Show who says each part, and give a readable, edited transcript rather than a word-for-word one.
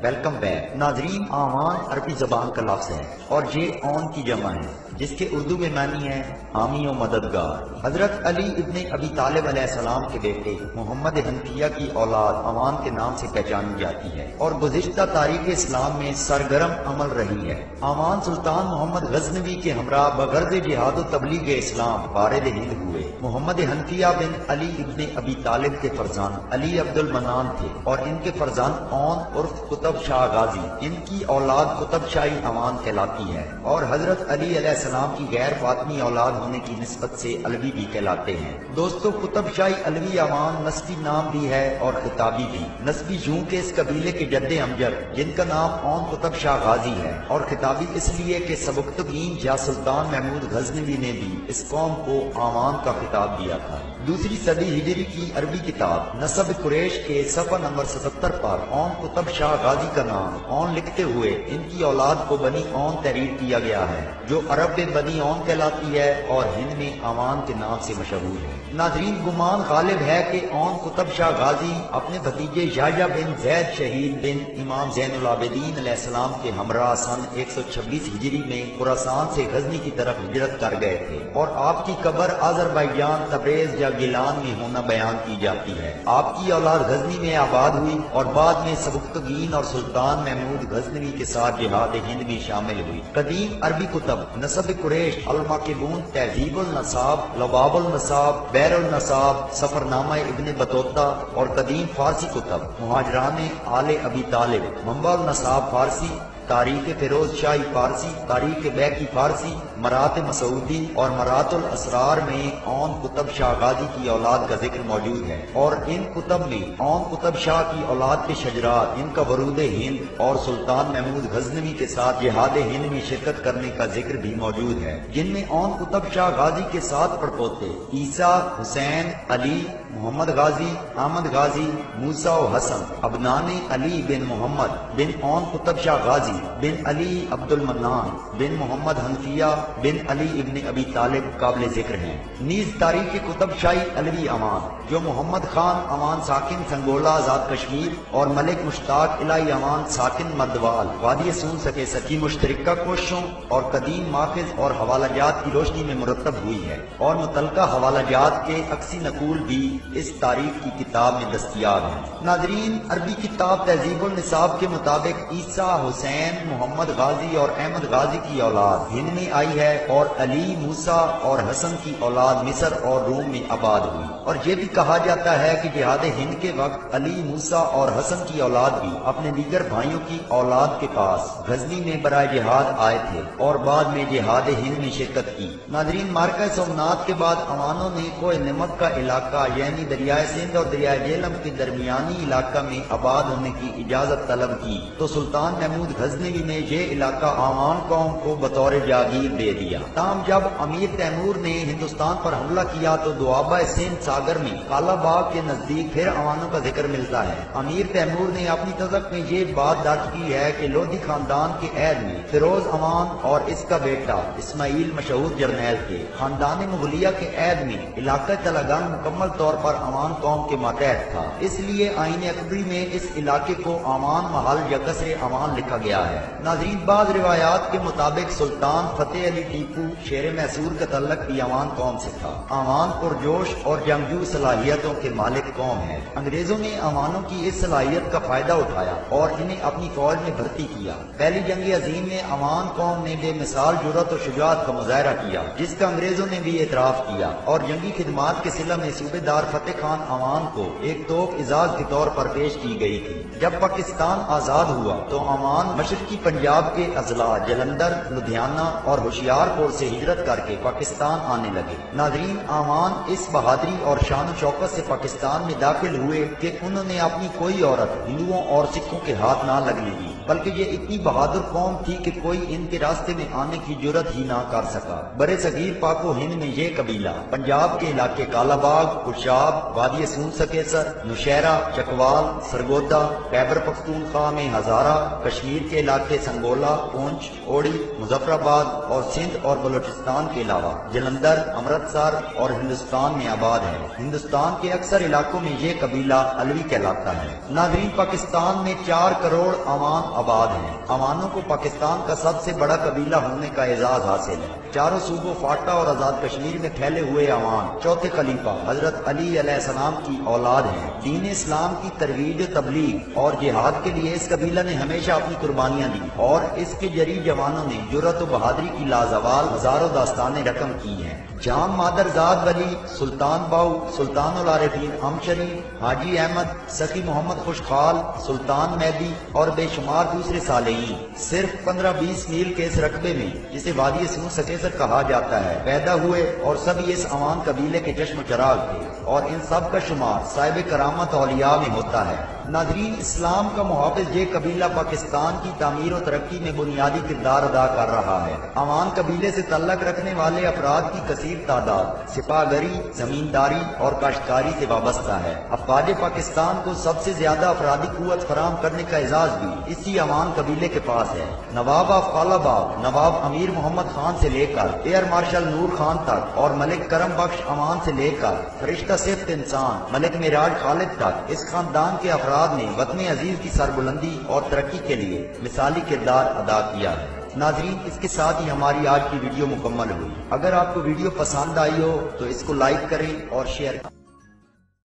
Speaker 1: Welcome back ناظرین، آوان عربی زبان کا لفظ ہے اور یہ اون کی جمع ہے جس کے اردو میں معنی ہے حامی و مددگار۔ حضرت علی ابن ابی طالب علیہ السلام کے بیٹے محمد حنفیہ کی اولاد آوان کے نام سے پہچانی جاتی ہے اور گزشتہ تاریخ اسلام میں سرگرم عمل رہی ہے۔ آوان سلطان محمد غزنوی کے ہمراہ بغرض جہاد و تبلیغ اسلام وارد ہند ہوئے۔ محمد حنفیہ بن علی ابن ابی طالب کے فرزند علی عبد المنان تھے اور ان کے فرزند اون عرف قطب شاہ غازی، ان کی اولاد قطب شاہی آوان کہلاتی ہے اور حضرت علی علیہ السلام کی غیر فاطمی اولاد ہونے کی نسبت سے علوی بھی کہلاتے ہیں۔ دوستو، قطب شاہی علوی آوان نسبی نام بھی ہے اور خطابی بھی۔ نسبی یوں کہ اس قبیلے کے جد امجد جن کا نام اون قطب شاہ غازی ہے، اور خطابی اس لیے کہ سبکتگین یا سلطان محمود غزنوی نے بھی اس قوم کو آوان کا خطاب دیا تھا۔ دوسری صدی ہجری کی عربی کتاب نسب قریش کے صفحہ نمبر 77 پر اون قطب شاہ غازی کا نام اون لکھتے ہوئے ان کی اولاد کو بنی اون تحریر کیا گیا ہے، جو عرب میں بنی اون کہلاتی ہے اور ہند میں آوان کے نام سے مشہور ہے۔ ناظرین، گمان غالب ہے کہ اون قطب شاہ غازی اپنے بھتیجے یحییٰ بن زید شہید بن امام زین العابدین علیہ السلام کے ہمراہ سن 126 ہجری میں خراسان سے غزنی کی طرف ہجرت کر گئے تھے اور آپ کی قبر آذربائیجان، تبریز یا گیلان میں ہونا بیان کی جاتی ہے۔ آپ کی اولاد غزنی میں آباد ہوئی اور بعد میں سبکتگین اور سلطان محمود غزنوی کے ساتھ جہاد ہند میں شامل ہوئی۔ قدیم عربی کتب نسب قریش، الماکبون، تہذیب النساب، لباب النساب، بیر النساب، سفرنامہ ابن بطوطہ اور قدیم فارسی کتب مہاجران آل ابی طالب، منبع النساب فارسی، تاریخ فیروز شاہی فارسی، تاریخ بیکی فارسی، مرات مسعودی اور مرات الاسرار میں اون قطب شاہ غازی کی اولاد کا ذکر موجود ہے، اور ان کتب میں اون قطب شاہ کی اولاد کے شجرات، ان کا ورود ہند اور سلطان محمود غزنوی کے ساتھ جہاد ہند میں شرکت کرنے کا ذکر بھی موجود ہے، جن میں اون قطب شاہ غازی کے 7 پڑپوتے عیسیٰ، حسین، علی، محمد غازی، احمد غازی، موسیٰ و حسن، ابنان علی بن محمد بن اون قطب شاہ غازی بن علی عبد المنان بن محمد حنفیہ بن علی ابن ابی طالب قابل ذکر ہیں۔ نیز تاریخ قطب شاہی علوی آوان، جو محمد خان آوان ساکن سنگولا آزاد کشمیر اور ملک مشتاق الہی آوان ساکن مردوال وادی سون سکے سکی مشترکہ کوششوں اور قدیم ماخذ اور حوالہ جات کی روشنی میں مرتب ہوئی ہے، اور متعلقہ حوالہ جات کے عکسی نقول بھی اس تاریخ کی کتاب میں دستیاب ہیں۔ ناظرین، عربی کتاب تہذیب النساب کے مطابق عیسیٰ، حسین، محمد غازی اور احمد غازی کی اولاد ہند میں آئی ہے اور علی، موسیٰ اور حسن کی اولاد مصر اور روم میں آباد ہوئی، اور یہ بھی کہا جاتا ہے کہ جہاد ہند کے وقت علی، موسیٰ اور حسن کی اولاد بھی اپنے دیگر بھائیوں کی اولاد کے پاس غزنی میں برائے جہاد آئے تھے اور بعد میں جہاد ہند میں شرکت کی۔ ناظرین، معرکہ سومنات کے بعد آوانوں نے کوہ نمک کا علاقہ یعنی دریائے سندھ اور دریائے جہلم کے درمیانی علاقہ میں آباد ہونے کی اجازت طلب کی تو سلطان محمود غزنوی نے یہ علاقہ آوان قوم کو بطور جاگیر دے دیا۔ تاہم جب امیر تیمور نے ہندوستان پر حملہ کیا تو دوآبہ سندھ ساگر میں کالا باغ کے نزدیک پھر آوانوں کا ذکر ملتا ہے۔ امیر تیمور نے اپنی تذکرہ میں یہ بات درج کی ہے کہ لودھی خاندان کے عہد میں فیروز آوان اور اس کا بیٹا اسماعیل مشہور جرنیل تھے۔ خاندان مغلیہ کے عہد میں علاقہ تلنگانہ مکمل طور پر آوان قوم کے ماتحت تھا، اس لیے آئین اکبری میں اس علاقے کو آوان محل یا قصر آوان لکھا گیا ہے۔ ناظرین، بعض روایات کے مطابق سلطان فتح علی ٹیپو شیر میسور کا تعلق بھی آوان قوم سے تھا۔ آوان پرجوش اور جنگجو صلاحیتوں کے مالک قوم ہے۔ انگریزوں نے آوانوں کی اس صلاحیت کا فائدہ اٹھایا اور انہیں اپنی فوج میں بھرتی کیا۔ پہلی جنگ عظیم میں آوان قوم نے بے مثال جرأت و شجاعت کا مظاہرہ کیا، جس کا انگریزوں نے بھی اعتراف کیا، اور جنگی خدمات کے صلہ میں صوبے دار فتح خان آوان کو ایک توپ اعزاز کے طور پر پیش کی گئی تھی۔ جب پاکستان آزاد ہوا تو آوان مشرقی پنجاب کے اضلاع جلندر، لدھیانہ اور ہوشیارپور سے ہجرت کر کے پاکستان آنے لگے۔ ناظرین، آوان اس بہادری اور شان و شوکت سے پاکستان میں داخل ہوئے کہ انہوں نے اپنی کوئی عورت ہندوؤں اور سکھوں کے ہاتھ نہ لگنے دی۔ بلکہ یہ اتنی بہادر قوم تھی کہ کوئی ان کے راستے میں آنے کی جرت ہی نہ کر سکا۔ برے صغیر پاک و ہند میں یہ قبیلہ پنجاب کے علاقے کالا باغ، خوشاب، وادی سون سکیسر، نوشہرہ، چکوال، سرگودا، خیبر پختونخوا میں ہزارہ، کشمیر کے علاقے سنگولا، پونچھ، اوڑی، مظفر آباد اور سندھ اور بلوچستان کے علاوہ جلندر، امرتسر اور ہندوستان میں آباد ہے۔ ہندوستان کے اکثر علاقوں میں یہ قبیلہ علوی کہلاتا ہے۔ ناظرین، پاکستان میں 4 کروڑ عوام آباد ہیں۔ عوانوں کو پاکستان کا سب سے بڑا قبیلہ ہونے کا اعزاز حاصل ہے۔ چاروں صوبوں فاٹا اور آزاد کشمیر میں پھیلے ہوئے عوام چوتھے خلیفہ حضرت علی علیہ السلام کی اولاد ہیں۔ دین اسلام کی ترویج و تبلیغ اور جہاد کے لیے اس قبیلہ نے ہمیشہ اپنی قربانیاں دی اور اس کے جری جوانوں نے جرأت و بہادری کی لازوال ہزاروں داستانیں رقم کی ہیں۔ جام مادر زاد ولی، سلطان باؤ، سلطان العارفین ام شریف، حاجی احمد، سخی محمد خوشخال، سلطان مہدی اور بے شمار دوسرے صالحین صرف 15-20 میل کے اس رقبے میں جسے وادی سون سکیسر کہا جاتا ہے پیدا ہوئے اور سبھی اس عوان قبیلے کے چشم و چراغ تھے اور ان سب کا شمار صاحب کرامت اولیاء میں ہوتا ہے۔ ناظرین، اسلام کا محافظ یہ قبیلہ پاکستان کی تعمیر و ترقی میں بنیادی کردار ادا کر رہا ہے۔ عوان قبیلے سے تعلق رکھنے والے افراد کی کثیر تعداد سپاہگری، زمینداری اور کاشتکاری سے وابستہ ہے۔ افواج پاکستان کو سب سے زیادہ افرادی قوت فراہم کرنے کا اعزاز بھی اسی عوان قبیلے کے پاس ہے۔ نواب آف کالا باغ نواب امیر محمد خان سے لے کر ایئر مارشل نور خان تک اور ملک کرم بخش عوان سے لے کر فرشتہ صفت انسان ملک معراج خالد تک اس خاندان کے افراد نے وطن عزیز کی سربلندی اور ترقی کے لیے مثالی کردار ادا کیا ہے۔ ناظرین، اس کے ساتھ ہی ہماری آج کی ویڈیو مکمل ہوئی۔ اگر آپ کو ویڈیو پسند آئی ہو تو اس کو لائک کریں اور شیئر کریں۔